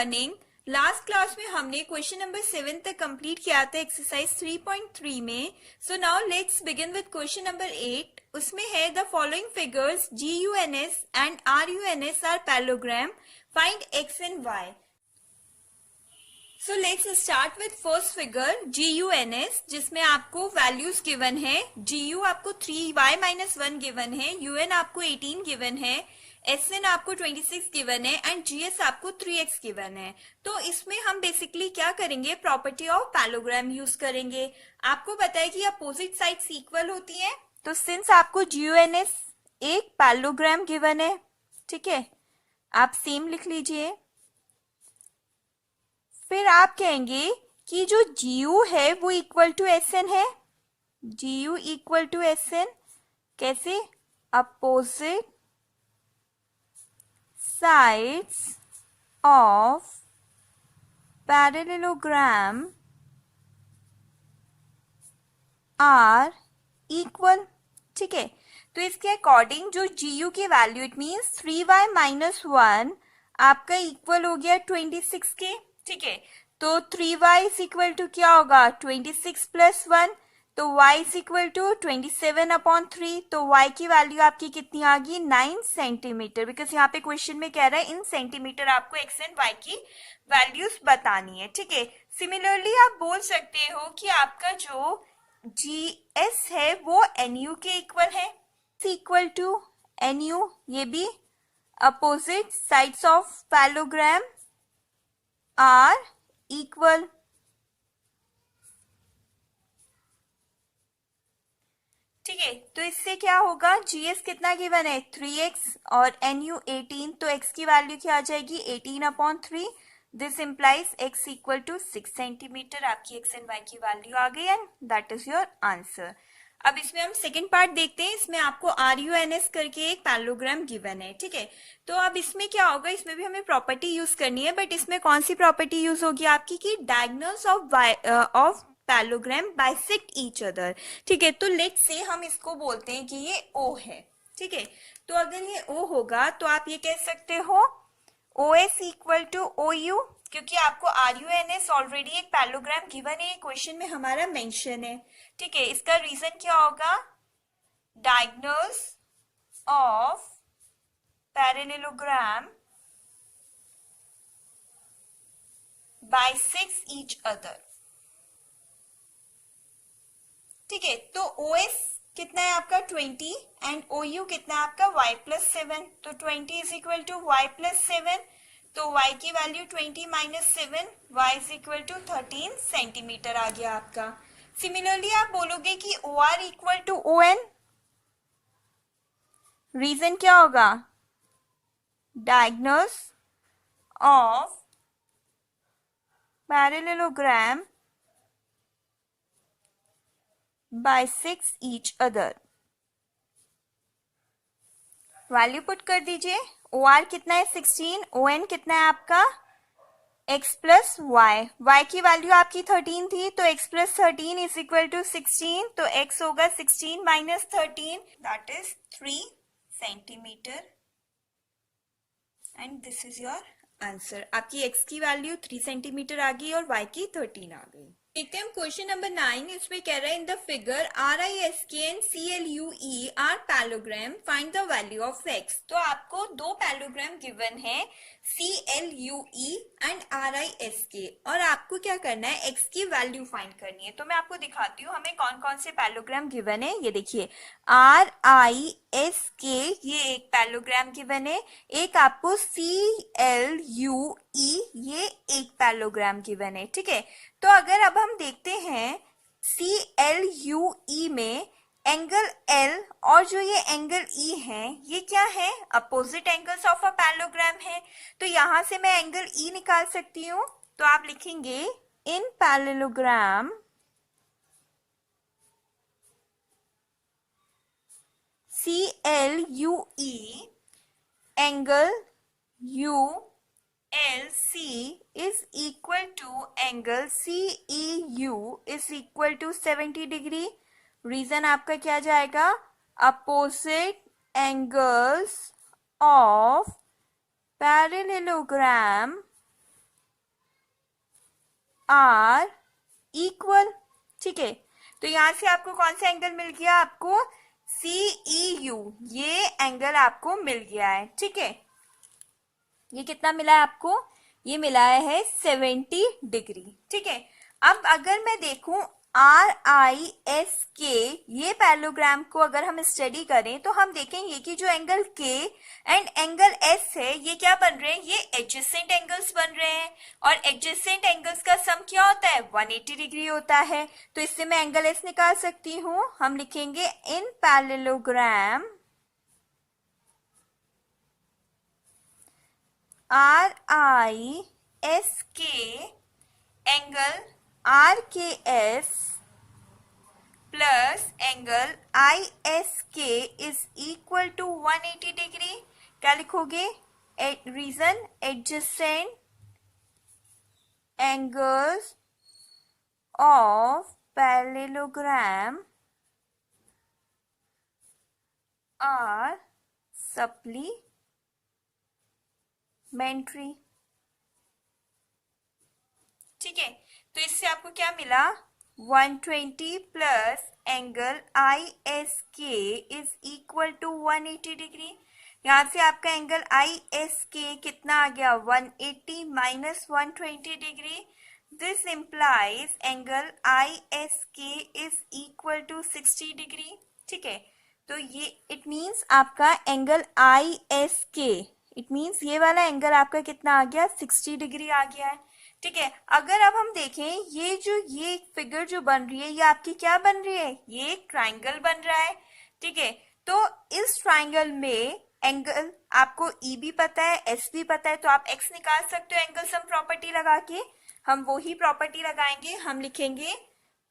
Morning. Last class में हमने question number 7 तक कंप्लीट किया था एक्सरसाइज 3.3 में। So now let's begin with question number 8। उसमें है the following figures GUNS and RUNS are parallelogram, find x and y। So let's start with first figure GUNS, जिसमें आपको वैल्यूज गिवन है। GU आपको 3y-1 given है, UN आपको 18 given है, SN आपको 26 गिवन है एंड GS आपको 3x गिवन है। तो इसमें हम बेसिकली क्या करेंगे, प्रॉपर्टी ऑफ पैरेललोग्राम यूज करेंगे। आपको पता है कि अपोजिट साइड्स इक्वल होती है, तो सिंस आपको GUNS एक पैरेललोग्राम गिवन है, ठीक है, आप सेम लिख लीजिए। फिर आप कहेंगे कि जो GU है वो इक्वल टू SN है। GU इक्वल टू SN कैसे, opposite sides of parallelogram are equal, ठीक है। तो इसके अकॉर्डिंग जो GU की वैल्यू इट मीन्स 3y-1 आपका इक्वल हो गया 26 के, ठीक है। तो 3y इज इक्वल टू क्या होगा, 26 प्लस 1, तो y इज इक्वल टू 27/3। तो y की वैल्यू आपकी कितनी आ गई, 9 सेंटीमीटर, बिकॉज यहाँ पे क्वेश्चन में कह रहा है इन सेंटीमीटर आपको x एंड y की वैल्यूज बतानी है, ठीक है। सिमिलरली आप बोल सकते हो कि आपका जो GS है वो NU के इक्वल है, इक्वल टू NU, ये भी opposite sides of parallelogram are equal, ठीक है। तो इससे क्या होगा, GS कितना गिवन है 3x और NU 18, तो x की वैल्यू क्या आ जाएगी 18/3। This implies x equal to 6 centimetre. आपकी x एंड y की वैल्यू आ गई and that is your answer. अब इसमें हम सेकंड पार्ट देखते हैं। इसमें आपको RUNS करके एक पैरेललोग्राम गिवन है, ठीक है। तो अब इसमें क्या होगा, इसमें भी हमें प्रॉपर्टी यूज करनी है, बट इसमें कौन सी प्रॉपर्टी यूज होगी आपकी कि diagonals of parallelogram bisect each other, ठीक है। तो लेट्स से हम इसको बोलते हैं कि ये O है, ठीक है। तो अगर ये O होगा तो आप ये कह सकते हो OS इक्वल टू OU, क्योंकि आपको RUNS ऑलरेडी एक पैरेललोग्राम गिवन है, क्वेश्चन में हमारा मेंशन है, ठीक है। इसका रीजन क्या होगा, diagonals of parallelogram bisects each other, ठीक है। तो OS कितना है आपका 20 एंड OU कितना है आपका y+7, तो 20 इज इक्वल टू y+7, तो y की value 20-7, y is equal to 13 centimetre आ गया आपका। सिमिलरली आप बोलोगे कि OR equal to ON, reason क्या होगा, diagonals of parallelogram bisects each other. Value put कर दीजिए, OR कितना है 16, ON कितना है आपका x प्लस y, y की वैल्यू आपकी 13 थी, तो x plus 13 is equal to 16, तो x होगा 16-13, that is 3 centimetre and this is your answer. आपकी x की वैल्यू 3 सेंटीमीटर आ गई और y की 13 आ गई। देखते हैं हम क्वेश्चन नंबर 9। इसमें कह रहा है in the figure RISK and CLUE are parallelogram, find the value of x। तो आपको दो पैरेललोग्राम गिवन है CLUE एंड RISK, और आपको क्या करना है, x की वैल्यू फाइंड करनी है। तो मैं आपको दिखाती हूँ हमें कौन कौन से पैरेललोग्राम गिवन है। ये देखिए RISK ये एक पैरेललोग्राम गिवन है, एक आपको CLUE ये एक पैरेललोग्राम गिवन है, ठीक है। तो अगर अब हम देखते हैं CLUE में एंगल L और जो ये एंगल E है ये क्या है, opposite angles of a parallelogram है। तो यहां से मैं एंगल E निकाल सकती हूँ, तो आप लिखेंगे in parallelogram CLUE angle ULC is equal to angle CEU is equal to 70 degree. Reason आपका क्या जाएगा, opposite angles of parallelogram are equal, ठीक है। तो यहां से आपको कौन सा एंगल मिल गया, आपको CEU, ये एंगल आपको मिल गया है, ठीक है। ये कितना मिला है आपको, ये मिला है 70 डिग्री, ठीक है। अब अगर मैं देखूं RISK, ये पैरेललोग्राम को अगर हम स्टडी करें तो हम देखेंगे कि जो angle K and angle S है, ये क्या बन रहे हैं, ये एडजेसेंट एंगल्स बन रहे हैं। और एडजेसेंट एंगल्स का सम क्या होता है, 180 डिग्री होता है। तो इससे मैं एंगल S निकाल सकती हूँ। हम लिखेंगे in parallelogram RISK angle RKS plus angle ISK is equal to 180 degree. क्या लिखोगे, reason adjacent angles of parallelogram are supplementary, ठीक है। तो इससे आपको क्या मिला, 120 plus angle ISK is equal to 180 degree. यहां से आपका एंगल ISK कितना आ गया, 180 minus 120 degree. This implies angle ISK is equal to 60 degree, ठीक है। तो ये इट मीन्स आपका एंगल ISK, इट मीन्स ये वाला एंगल आपका कितना आ गया, 60 डिग्री आ गया है, ठीक है। अगर अब हम देखें ये फिगर जो बन रही है, ये आपकी क्या बन रही है, ये एक ट्राइंगल बन रहा है, ठीक है। तो इस ट्राइंगल में एंगल आपको EB पता है, SB पता है, तो आप x निकाल सकते हो एंगल सम प्रॉपर्टी लगा के। हम वो ही प्रॉपर्टी लगाएंगे, हम लिखेंगे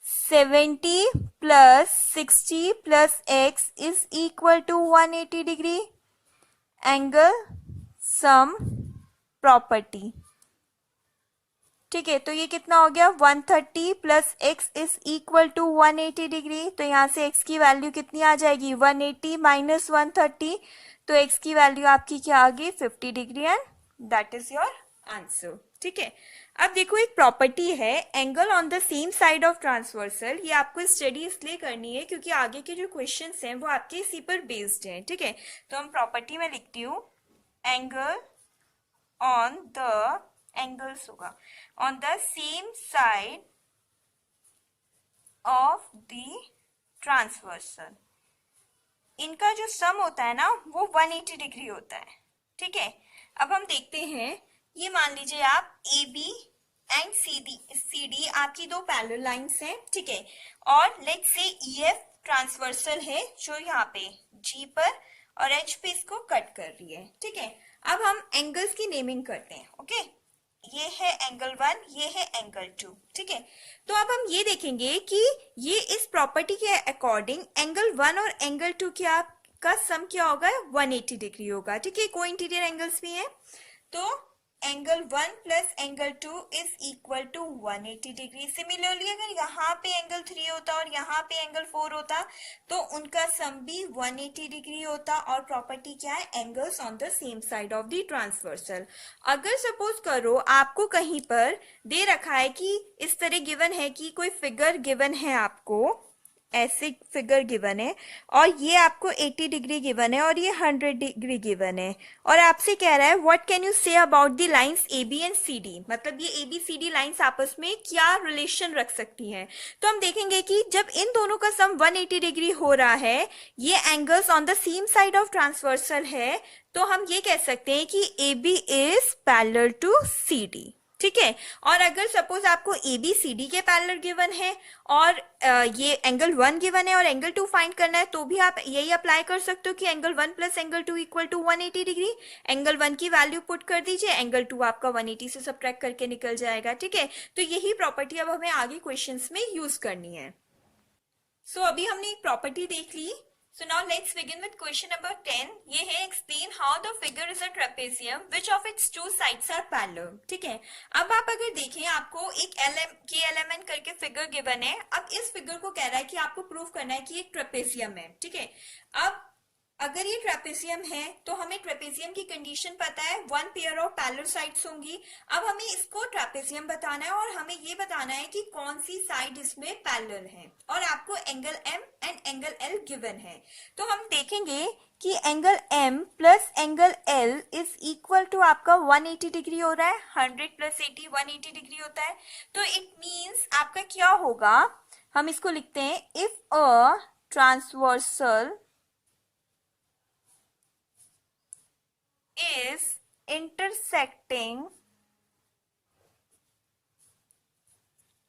70 plus 60 plus x is equal to 180 degree angle sum property, ठीक है। तो ये कितना हो गया, 130 plus x is equal to 180 degree. तो यहां से x की वैल्यू कितनी आ जाएगी, 180 माइनस 130, तो x की वैल्यू आपकी क्या आ गई, 50 degree, and that is your answer, ठीक है। अब देखो एक प्रॉपर्टी है angle on the same side of transversal, ये आपको स्टडी इसलिए करनी है क्योंकि आगे के जो क्वेश्चंस हैं वो आपके इसी पर बेस्ड हैं, ठीक है। तो हम प्रॉपर्टी में लिखती हूँ एंगल ऑन द, एंगल्स होगा on the same side of the transversal, इनका जो सम होता है ना वो 180 डिग्री होता है, ठीक है। अब हम देखते हैं, ये मान लीजिए आप AB एंड CD आपकी दो पैरेलल लाइंस हैं, ठीक है। और लेट्स से EF ट्रांसवर्सल है जो यहाँ पे G पर और H पे इसको कट कर रही है, ठीक है। अब हम एंगल्स की नेमिंग करते हैं, ओके। ये है एंगल 1, ये है एंगल 2, ठीक है। तो अब हम ये देखेंगे कि ये इस प्रॉपर्टी के अकॉर्डिंग एंगल 1 और एंगल 2 का सम क्या होगा, 180 डिग्री होगा, ठीक है। को इंटीरियर एंगल्स भी हैं, तो angle 1 plus angle 2 is equal to 180 degree. Similarly अगर यहाँ पे एंगल 3 होता और यहाँ पे एंगल 4 होता तो उनका सम भी 180 डिग्री होता। और प्रॉपर्टी क्या है, angles on the same side of the transversal. अगर सपोज करो आपको कहीं पर दे रखा है कि इस तरह गिवन है कि कोई फिगर गिवन है, आपको ऐसे फिगर गिवन है और ये आपको 80 डिग्री गिवन है और ये 100 डिग्री गिवन है, और आपसे कह रहा है what can you say about the lines AB and CD, मतलब ये ABCD लाइंस आपस में क्या रिलेशन रख सकती हैं। तो हम देखेंगे कि जब इन दोनों का सम 180 डिग्री हो रहा है, ये angles on the same side of transversal है, तो हम ये कह सकते हैं कि AB is parallel to CD, ठीक है। और अगर सपोज आपको ABCD के पैरेलल गिवन है और ये एंगल 1 गिवन है और एंगल 2 फाइंड करना है, तो भी आप यही अप्लाई कर सकते हो कि angle 1 plus angle 2 equal to 180 degree. Angle 1 की वैल्यू पुट कर दीजिए, एंगल 2 आपका 180 से सब्ट्रैक्ट करके निकल जाएगा, ठीक है। तो यही प्रॉपर्टी अब हमें आगे क्वेश्चंस में यूज करनी है। सो अभी हमने एक प्रॉपर्टी देख ली। So now let's begin with question number 10. ये है explain how the figure is a trapezium which of its two sides are parallel. ठीक है। अब आप अगर देखें, आपको एक KLMN करके फिगर गिवन है। अब इस फिगर को कह रहा है कि आपको प्रूव करना है कि एक ट्रेपेजियम है, ठीक है। अब अगर ये ट्रेपेजियम है तो हमें ट्रेपेजियम की कंडीशन पता है, one pair of parallel sides होंगी। अब हमें इसको ट्रेपेजियम बताना है और हमें ये बताना है कि कौन सी साइड इसमें पैरेलल है, और आपको angle M and angle L given है। तो हम देखेंगे कि angle M plus angle L is equal to आपका 180 डिग्री हो रहा है। 100 प्लस 80 180 डिग्री होता है। तो इट मीन्स आपका क्या होगा, हम इसको लिखते हैं, if a transversal is intersecting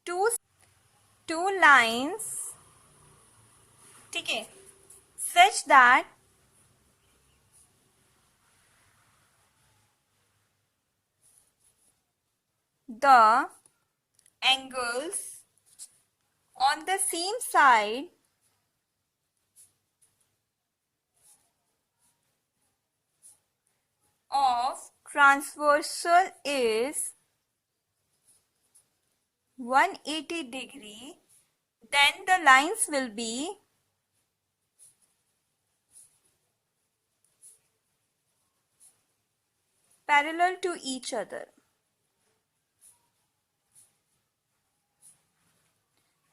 two lines, ठीक है, such that the angles on the same side of transversal is 180 degree, then the lines will be parallel to each other.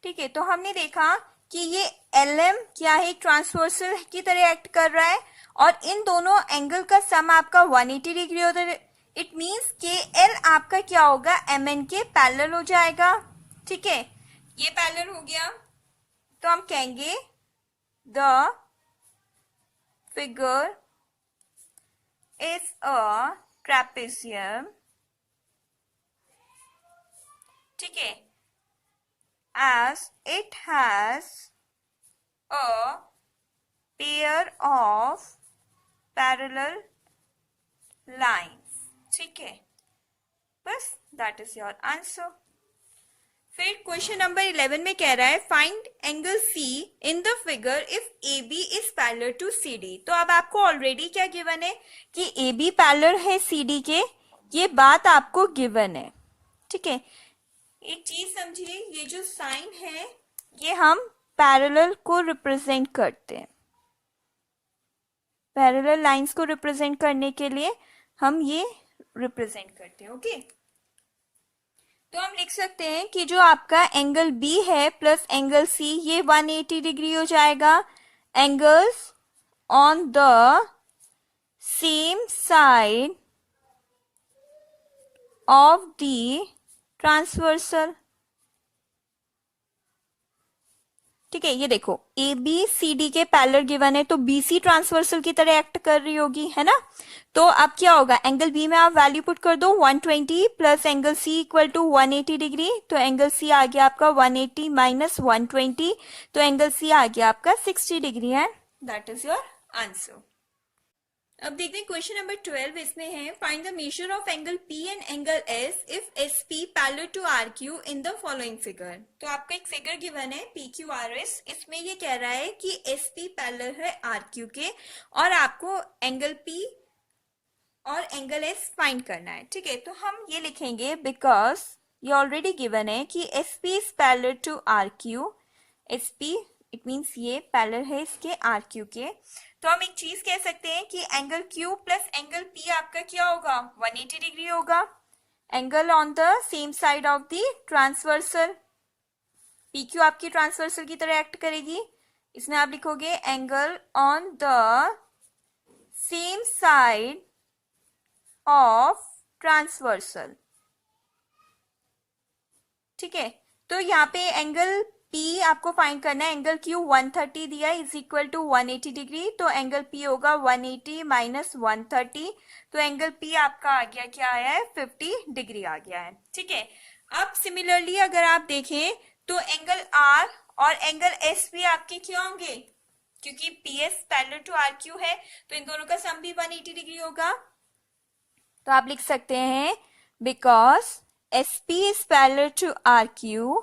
ठीक है, तो हमने देखा कि ये LM क्या है, ट्रांसवर्सल की तरह एक्ट कर रहा है, और इन दोनों एंगल का सम आपका 180 डिग्री होता है। इट मींस के एल आपका क्या होगा, MN के पैरेलल हो जाएगा। ठीक है, ये पैरेलल हो गया, तो हम कहेंगे the figure is a trapezium. ठीक है, as it has a pair of parallel lines। ठीक है, बस दैट इज योर आंसर। फिर क्वेश्चन नंबर 11 में कह रहा है find angle C in the figure if A B is parallel to C D. तो अब आपको ऑलरेडी क्या गिवन है कि ए बी पैरेलल है सी डी के, ये बात आपको गिवन है। ठीक है, एक चीज समझिए, ये जो साइन है ये हम पैरेलल को रिप्रेजेंट करते हैं, पैरेलल लाइंस को रिप्रेजेंट करने के लिए हम ये रिप्रेजेंट करते हैं। ओके, तो हम लिख सकते हैं कि जो आपका एंगल बी है प्लस एंगल सी, ये 180 डिग्री हो जाएगा। Angles on the same side of the transversal. ठीक है, ये देखो ए बी सी डी के पैरेलल गिवन है, तो बी सी ट्रांसवर्सल की तरह एक्ट कर रही होगी, है ना। तो अब क्या होगा, एंगल बी में आप वैल्यू पुट कर दो 120 plus angle C equal to 180 degree. तो एंगल सी आ गया आपका 180 माइनस 120, तो एंगल सी आ गया आपका 60 डिग्री है। That is your answer. अब देखते हैं क्वेश्चन नंबर 12, इसमें है find the measure of angle P and angle S if S P parallel to R Q in the following figure. तो आपका एक फिगर गिवन है पी क्यू आर एस, इसमें ये कह रहा है कि एस पी पैरेलल है आर क्यू के, और आपको एंगल पी और एंगल एस फाइंड करना है। ठीक है, तो हम ये लिखेंगे बिकॉज ये ऑलरेडी गिवन है कि S P is parallel to R Q, S P it means ये पैरेलल है इसके आर क्यू के। तो हम एक चीज कह सकते हैं कि angle Q plus angle P आपका क्या होगा, 180 डिग्री होगा। Angle on the same side of the transversal, PQ आपकी ट्रांसवर्सल की तरह एक्ट करेगी। इसमें आप लिखोगे angle on the same side of transversal. ठीक है, तो यहाँ पे एंगल P आपको फाइंड करना है, एंगल Q 130 दिया है इज इक्वल टू 180 डिग्री, तो एंगल P होगा 180 माइनस 130, तो एंगल P आपका आ गया, क्या आया है, 50 डिग्री आ गया है। ठीक है, अब सिमिलरली अगर आप देखें तो एंगल R और एंगल S भी आपके क्या होंगे, क्योंकि PS पैरेलल टू RQ है, तो इन दोनों का सम भी 180 डिग्री होगा। तो आप लिख सकते हैं बिकॉज SP इज पैरेलल टू RQ,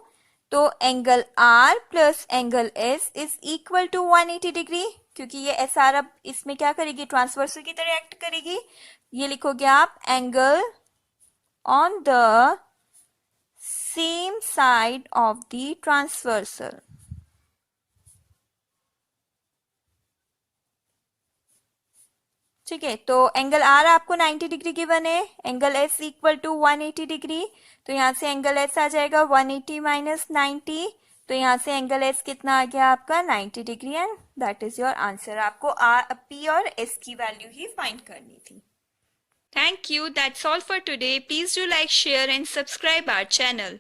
तो angle R plus angle S is equal to 180 degree, क्योंकि ये SR अब इसमें क्या करेगी, ट्रांसवर्सल की तरह एक्ट करेगी। ये लिखोगे आप angle on the same side of the transversal. ठीक है, तो एंगल आर आपको 90 डिग्री गिवन है, angle S equal to 180 degree, तो यहाँ से एंगल एस आ जाएगा 180 माइनस 90, तो यहाँ से एंगल एस कितना आ गया आपका 90 degree, and that is your answer. आपको आर पी और एस की वैल्यू ही फाइंड करनी थी। Thank you, that's all for today. Please do like, share and subscribe our channel.